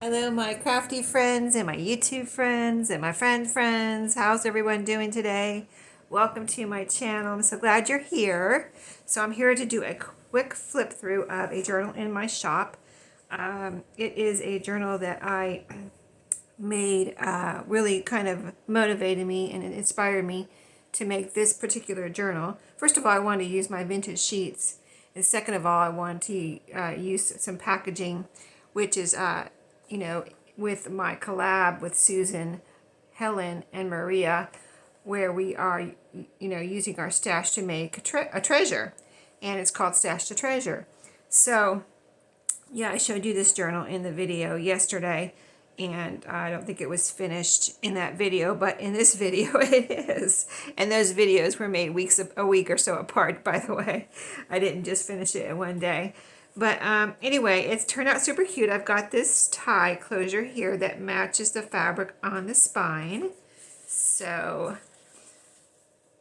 Hello, my crafty friends and my YouTube friends and my friends. How's everyone doing today? Welcome to my channel. I'm so glad you're here. So I'm here to do a quick flip through of a journal in my shop. It is a journal that I made, really kind of motivated me and it inspired me to make this particular journal. First of all, I wanted to use my vintage sheets. And second of all, I wanted to use some packaging, which is you know, with my collab with Susan, Helen, and Maria, where we are, using our stash to make a treasure. And it's called Stash to Treasure. So, yeah, I showed you this journal in the video yesterday. And I don't think it was finished in that video, but in this video it is. And those videos were made a week or so apart, by the way. I didn't just finish it in one day. But anyway, it's turned out super cute. I've got this tie closure here that matches the fabric on the spine. So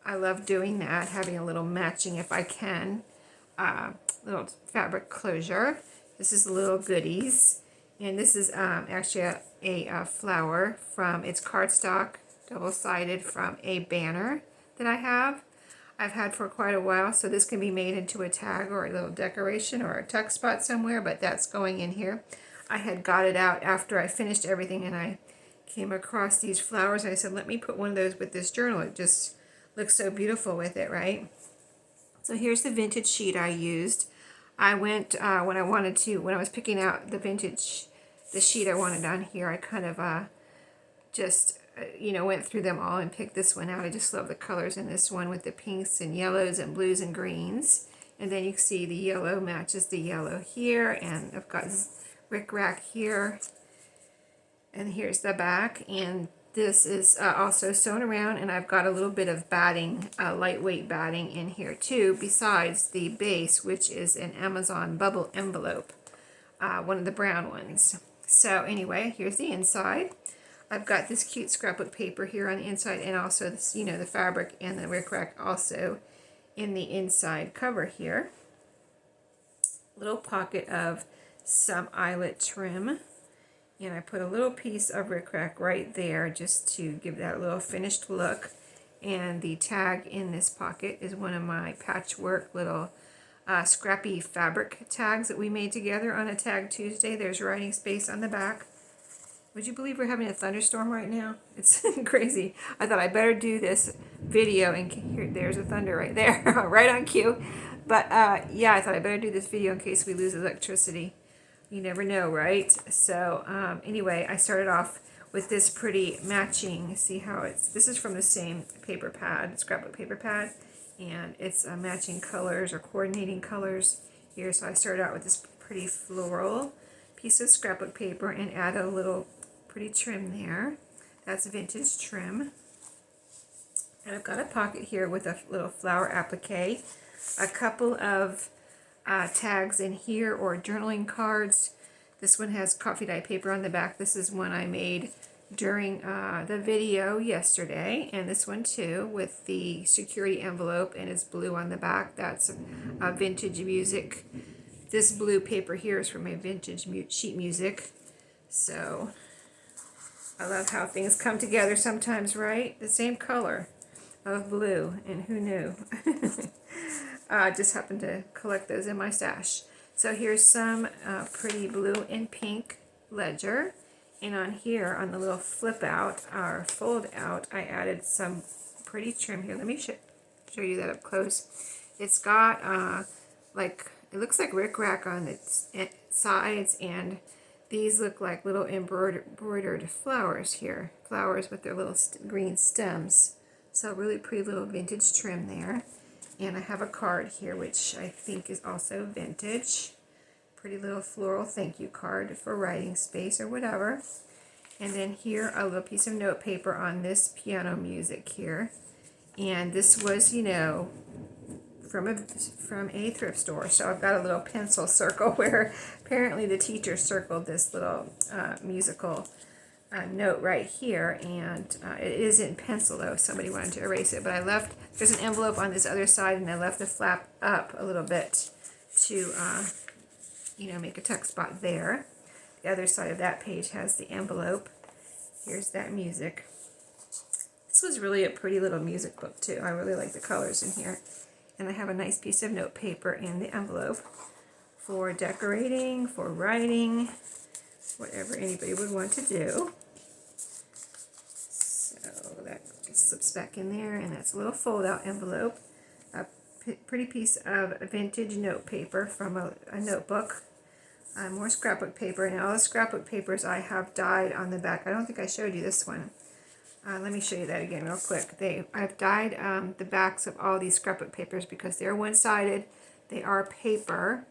I love doing that, having a little matching if I can. Little fabric closure. This is little goodies. And this is actually a flower from, it's cardstock, double-sided, from a banner that I've had for quite a while. So this can be made into a tag or a little decoration or a tuck spot somewhere, but that's going in here. I had got it out after I finished everything and I came across these flowers and I said, let me put one of those with this journal. It just looks so beautiful with it, right? So here's the vintage sheet I used. I went, when I was picking out the sheet I wanted on here, I kind of just, went through them all and picked this one out. I just love the colors in this one with the pinks and yellows and blues and greens. And then you can see the yellow matches the yellow here, and I've got rickrack here. And here's the back, and this is also sewn around, and I've got a little bit of batting, lightweight batting in here too, besides the base, which is an Amazon bubble envelope, one of the brown ones. So anyway, here's the inside. I've got this cute scrapbook paper here on the inside, and also this, the fabric and the rickrack also in the inside cover here. Little pocket of some eyelet trim. And I put a little piece of rickrack right there just to give that a little finished look. And the tag in this pocket is one of my patchwork little scrappy fabric tags that we made together on a Tag Tuesday. There's writing space on the back. Would you believe we're having a thunderstorm right now? It's crazy. I thought I better do this video, and here, there's a thunder right there, right on cue. But yeah, I thought I better do this video in case we lose electricity. You never know, right? So anyway, I started off with this pretty matching, see how this is from the same paper pad, scrapbook paper pad, and it's matching colors or coordinating colors here. So I started out with this pretty floral piece of scrapbook paper and add a little pretty trim there. That's vintage trim. And I've got a pocket here with a little flower applique, a couple of tags in here, or journaling cards. This one has coffee dye paper on the back. This is one I made during the video yesterday, and this one too with the security envelope, and it's blue on the back. That's vintage music. This blue paper here is from my vintage sheet music. So I love how things come together sometimes, right? The same color of blue, and who knew? I just happened to collect those in my stash. So here's some pretty blue and pink ledger. And on here, on the little flip out, or fold out, I added some pretty trim here. Let me show you that up close. It's got, it looks like rickrack on its sides, and these look like little embroidered flowers here. Flowers with their little green stems. So really pretty little vintage trim there. And I have a card here, which I think is also vintage. Pretty little floral thank you card for writing space or whatever. And then here, a little piece of note paper on this piano music here. And this was, from a thrift store. So I've got a little pencil circle where apparently the teacher circled this little musical note right here, and it is in pencil though if somebody wanted to erase it, but I left, there's an envelope on this other side, and I left the flap up a little bit to make a tuck spot there. the other side of that page has the envelope. Here's that music. This was really a pretty little music book too. I really like the colors in here. And I have a nice piece of note paper in the envelope for decorating, for writing, whatever anybody would want to do. So that just slips back in there, and that's a little fold-out envelope. A pretty piece of vintage note paper from a notebook. More scrapbook paper, and all the scrapbook papers I have dyed on the back. I don't think I showed you this one. Let me show you that again real quick. I've dyed the backs of all these scrapbook papers because they're one-sided. They are paper,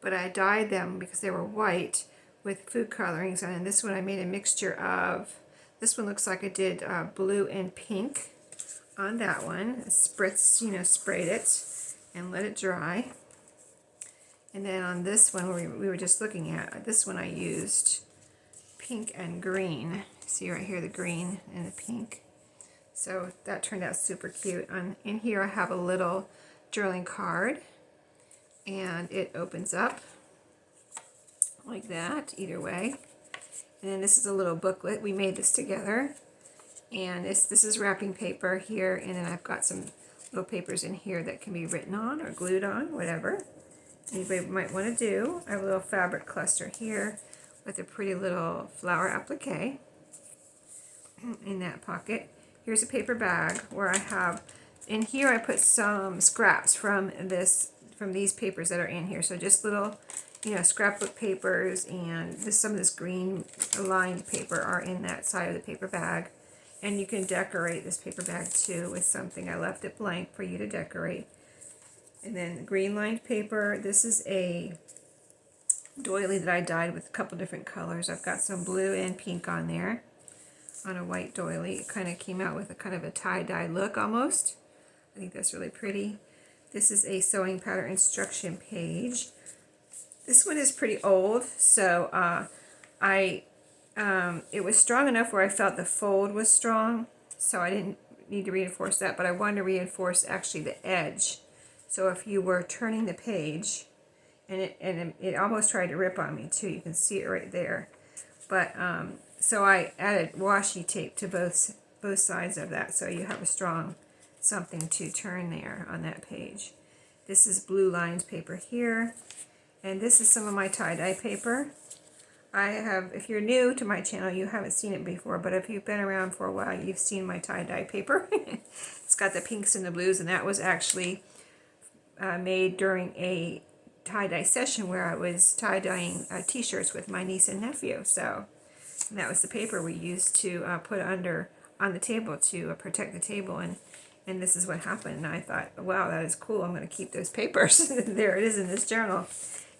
but I dyed them because they were white with food colorings on. And this one I made a mixture of, this one looks like I did blue and pink on that one. Sprayed it and let it dry. And then on this one we were just looking at, this one I used pink and green. See right here, the green and the pink. So that turned out super cute. In here I have a little journaling card, and it opens up like that either way. And then this is a little booklet. We made this together. And this is wrapping paper here, and then I've got some little papers in here that can be written on or glued on, whatever anybody might want to do. I have a little fabric cluster here with a pretty little flower applique in that pocket. Here's a paper bag where I have, in here I put some scraps from these papers that are in here. So just little, scrapbook papers, and some of this green lined paper are in that side of the paper bag. And you can decorate this paper bag too with something. I left it blank for you to decorate. And then green lined paper. This is a doily that I dyed with a couple different colors. I've got some blue and pink on there on a white doily. It kind of came out with a kind of a tie-dye look almost. I think that's really pretty. This is a sewing pattern instruction page. This one is pretty old, so it was strong enough where I felt the fold was strong, so I didn't need to reinforce that, but I wanted to reinforce actually the edge. So if you were turning the page, and it almost tried to rip on me too, you can see it right there. But so I added washi tape to both sides of that, so you have a strong something to turn there on that page. This is blue lined paper here, and this is some of my tie-dye paper. If you're new to my channel, you haven't seen it before, but if you've been around for a while, you've seen my tie-dye paper. It's got the pinks and the blues, and that was actually made during a tie-dye session where I was tie-dyeing t-shirts with my niece and nephew. And that was the paper we used to put on the table to protect the table, and this is what happened. And I thought, wow, that is cool. I'm going to keep those papers. There it is in this journal.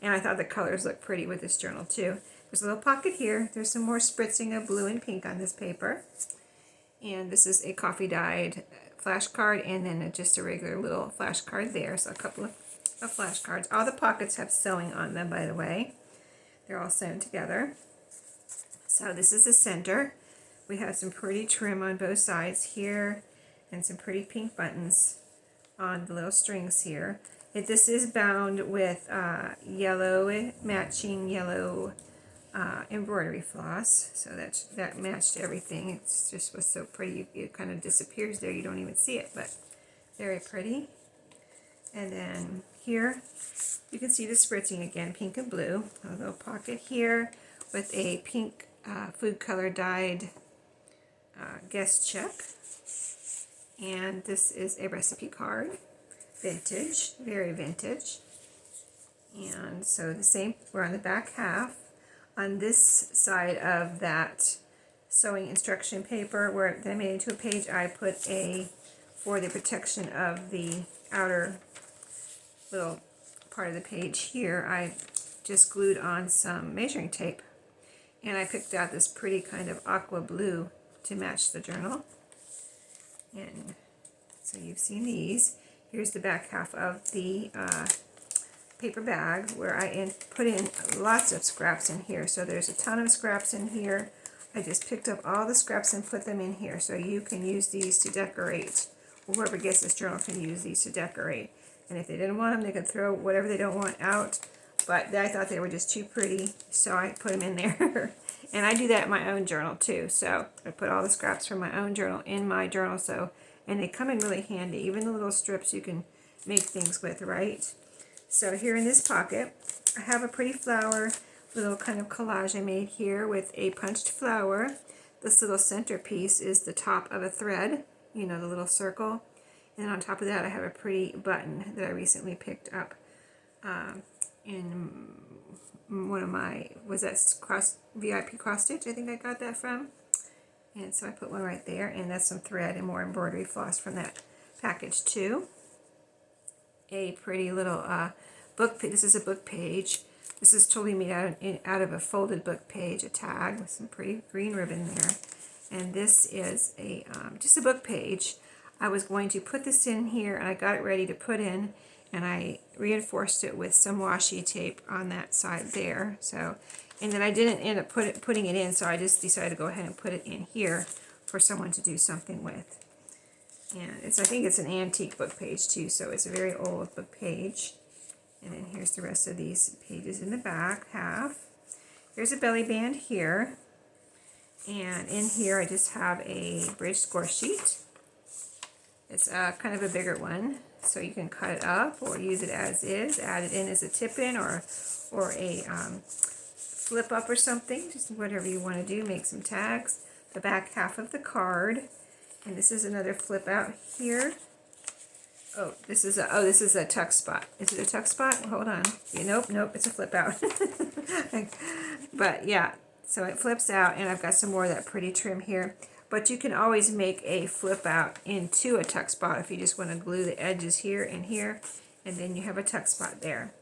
And I thought the colors look pretty with this journal too. There's a little pocket here. There's some more spritzing of blue and pink on this paper. And this is a coffee dyed flashcard, and then just a regular little flashcard there. So a couple of flashcards. All the pockets have sewing on them, by the way. They're all sewn together. So this is the center. We have some pretty trim on both sides here, and some pretty pink buttons on the little strings here. This is bound with matching yellow embroidery floss, so that matched everything. It's just was so pretty. It kind of disappears there. You don't even see it, but very pretty. And then here you can see the spritzing again, pink and blue. A little pocket here with a pink food color dyed guest check. And this is a recipe card, vintage, very vintage. And so the same, we're on the back half. On this side of that sewing instruction paper where I made into a page, I put for the protection of the outer little part of the page here, I just glued on some measuring tape. And I picked out this pretty kind of aqua blue to match the journal. And so you've seen these. Here's the back half of the paper bag where I put in lots of scraps in here. So there's a ton of scraps in here. I just picked up all the scraps and put them in here, so you can use these to decorate. Whoever gets this journal can use these to decorate. And if they didn't want them, they could throw whatever they don't want out. but I thought they were just too pretty, so I put them in there. And I do that in my own journal too, so I put all the scraps from my own journal in my journal, so, and they come in really handy. Even the little strips you can make things with, right? So here in this pocket, I have a pretty flower, little kind of collage I made here with a punched flower. This little centerpiece is the top of a thread, you know, the little circle. And on top of that, I have a pretty button that I recently picked up in one of my, was that VIP cross stitch? I think I got that from. And so I put one right there, and that's some thread and more embroidery floss from that package too. A pretty little book. This is a book page. This is totally made out of a folded book page, a tag with some pretty green ribbon there. And this is a just a book page. I was going to put this in here, and I got it ready to put in, and I reinforced it with some washi tape on that side there. So, and then I didn't end up putting it in, so I just decided to go ahead and put it in here for someone to do something with. And I think it's an antique book page too, so it's a very old book page. And then here's the rest of these pages in the back half. Here's a belly band here. And in here I just have a bridge score sheet. It's kind of a bigger one, so you can cut it up or use it as is, add it in as a tip-in or a flip up or something, just whatever you want to do. Make some tags. The back half of the card. And this is another flip out here. Oh, this is a tuck spot. Is it a tuck spot? Hold on. Yeah, nope, it's a flip out. But yeah, so it flips out, and I've got some more of that pretty trim here. But you can always make a flip out into a tuck spot if you just want to glue the edges here and here, and then you have a tuck spot there.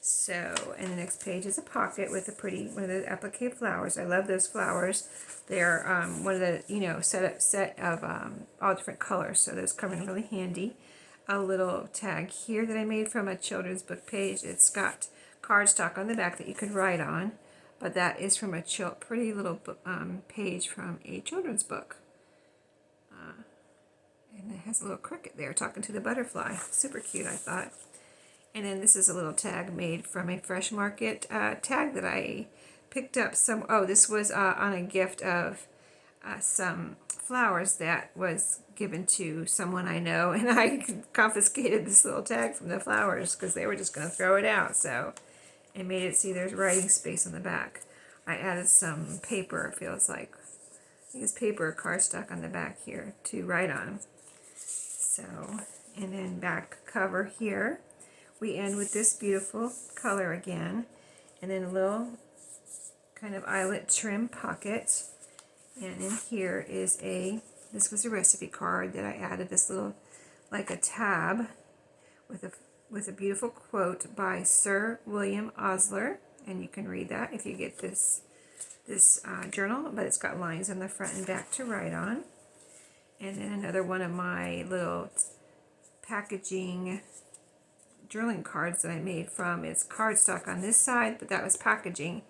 So, and the next page is a pocket with a pretty, one of the applique flowers. I love those flowers. They're one of the, you know, set of all different colors, so those come in really handy. A little tag here that I made from a children's book page. It's got cardstock on the back that you could write on, but that is from a pretty little book, page from a children's book. And it has a little cricket there talking to the butterfly. Super cute, I thought. And then this is a little tag made from a Fresh Market tag that I picked up some, this was on a gift of some flowers that was given to someone I know, and I confiscated this little tag from the flowers because they were just going to throw it out. So I made it, see there's writing space on the back. I added some paper, it feels like. I think it's paper or cardstock on the back here to write on. So, and then back cover here. We end with this beautiful color again, and then a little kind of eyelet trim pocket. And in here is this was a recipe card that I added this little, like a tab with a beautiful quote by Sir William Osler, and you can read that if you get this journal, but it's got lines on the front and back to write on. And then another one of my little packaging journaling cards that I made from, it's cardstock on this side, but that was packaging.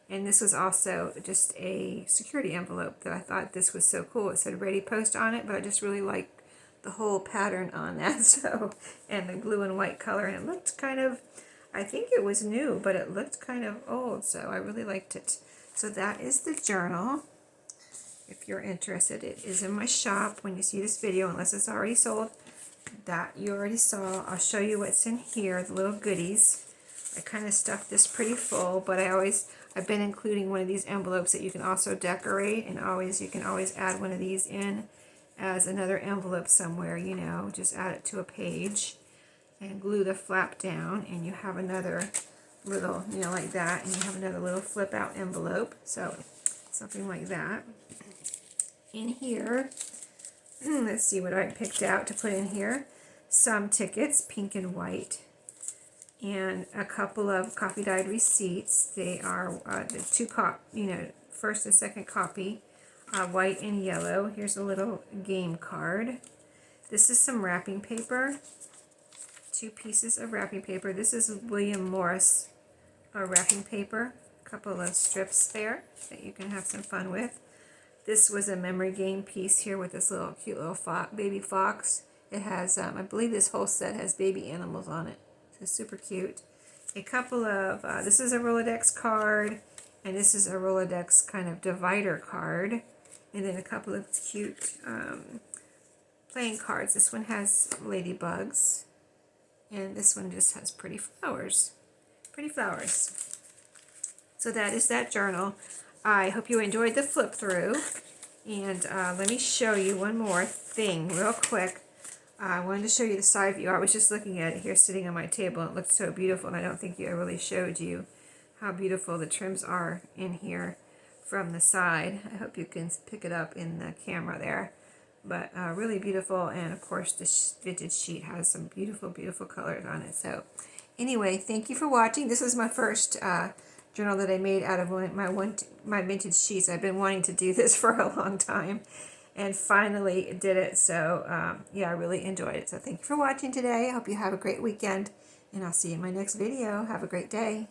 And this was also just a security envelope that I thought this was so cool. It said ready post on it, but I just really liked the whole pattern on that. So, and the blue and white color, and it looked kind of, I think it was new, but it looked kind of old, so I really liked it. So that is the journal. If you're interested, it is in my shop when you see this video, unless it's already sold. That you already saw. I'll show you what's in here, the little goodies. I kind of stuffed this pretty full, but I've been including one of these envelopes that you can also decorate, and you can always add one of these in as another envelope somewhere, you know, just add it to a page and glue the flap down, and you have another little, you know, like that, and you have another little flip out envelope. So something like that. In here, let's see what I picked out to put in here. Some tickets, pink and white, and a couple of coffee dyed receipts. They are the first and second copy, white and yellow. Here's a little game card. This is some wrapping paper, 2 pieces of wrapping paper. This is William Morris wrapping paper. A couple of strips there that you can have some fun with. This was a memory game piece here with this little cute little baby fox. It has, I believe this whole set has baby animals on it. So super cute. a couple of, this is a Rolodex card, and this is a Rolodex kind of divider card, and then a couple of cute playing cards. This one has ladybugs, and this one just has pretty flowers. Pretty flowers. So that is that journal. I hope you enjoyed the flip through. And let me show you one more thing real quick. I wanted to show you the side view. I was just looking at it here sitting on my table. It looked so beautiful, and I don't think I really showed you how beautiful the trims are in here from the side. I hope you can pick it up in the camera there. But really beautiful, and of course the vintage sheet has some beautiful, beautiful colors on it. So anyway, thank you for watching. This is my first journal that I made out of my vintage sheets. I've been wanting to do this for a long time, and finally did it. So yeah, I really enjoyed it. So thank you for watching today. I hope you have a great weekend, and I'll see you in my next video. Have a great day.